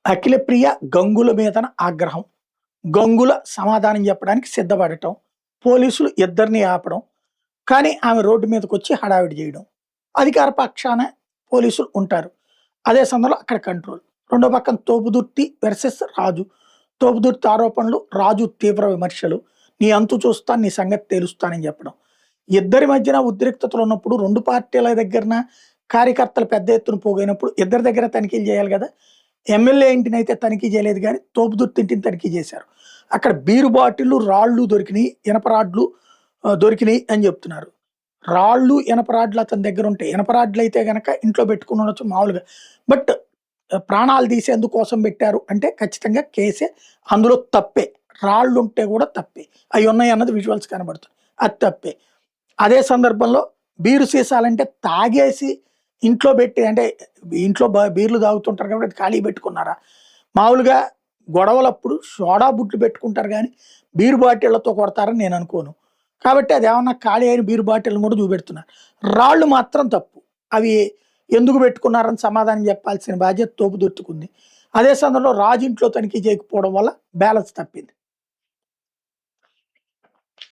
అఖిలప్రియ గంగుల మీదన ఆగ్రహం. గంగుల సమాధానం చెప్పడానికి సిద్ధపడటం. పోలీసులు ఇద్దరిని ఆపడం. కానీ ఆమె రోడ్డు మీదకొచ్చి హడావిడి చేయడం. అధికార పక్షాన పోలీసులు ఉంటారు. అదే సమయంలో అక్కడ కంట్రోల్. రెండో పక్కన తోపుదుర్తి వర్సెస్ రాజు. తోపుదుర్తి ఆరోపణలు, రాజు తీవ్ర విమర్శలు. నీ అంతు చూస్తాను, నీ సంగతి తేలుస్తానని చెప్పడం. ఇద్దరి మధ్యన ఉద్రిక్తతలు ఉన్నప్పుడు 2 పార్టీల దగ్గరన కార్యకర్తలు పెద్ద ఎత్తున పోగైనప్పుడు ఇద్దరి దగ్గర తనిఖీలు చేయాలి కదా! ఎమ్మెల్యే ఇంటినైతే తనిఖీ చేయలేదు గానీ, తోపుదుర్తి ఇంటిని తనిఖీ చేశారు. అక్కడ బీరు బాటిల్లు, రాళ్ళు దొరికినియి, ఇనప రాడ్లు దొరికినియి అని చెప్తున్నారు. రాళ్ళు, ఇనప రాడ్లు అతని దగ్గరుంటే, ఇనప రాడ్లయితే గనక ఇంట్లో పెట్టుకొని ఉండొచ్చు మామూలుగా. బట్ ప్రాణాలు తీసేందుకోసం పెట్టారు అంటే ఖచ్చితంగా కేసే. అందులో తప్పే. రాళ్ళుంటే కూడా తప్పే. అయ్యున్నయన్నది విజువల్స్ కనబడుతుంది. అది తప్పే. అదే సందర్భంలో బీరు సీసాలంటే తాగేసి ఇంట్లో పెట్టి అంటే ఇంట్లో బీర్లు తాగుతుంటారు కాబట్టి అది ఖాళీ పెట్టుకున్నారా? మామూలుగా గొడవలప్పుడు సోడా బుడ్లు పెట్టుకుంటారు గానీ, బీరు బాటిళ్లతో కొడతారని నేను అనుకోను. కాబట్టి అదేమన్నా ఖాళీ అయిన బీరు బాటిల్‌ని కూడా చూపెడుతున్నారు. రాళ్ళు మాత్రం తప్పు. అవి ఎందుకు పెట్టుకున్నారని సమాధానం చెప్పాల్సిన బాధ్యత తోపుదుర్తికుంది. అదే సందర్భంలో రాజు ఇంట్లో తనిఖీ చేయకపోవడం వల్ల బ్యాలెన్స్ తప్పింది.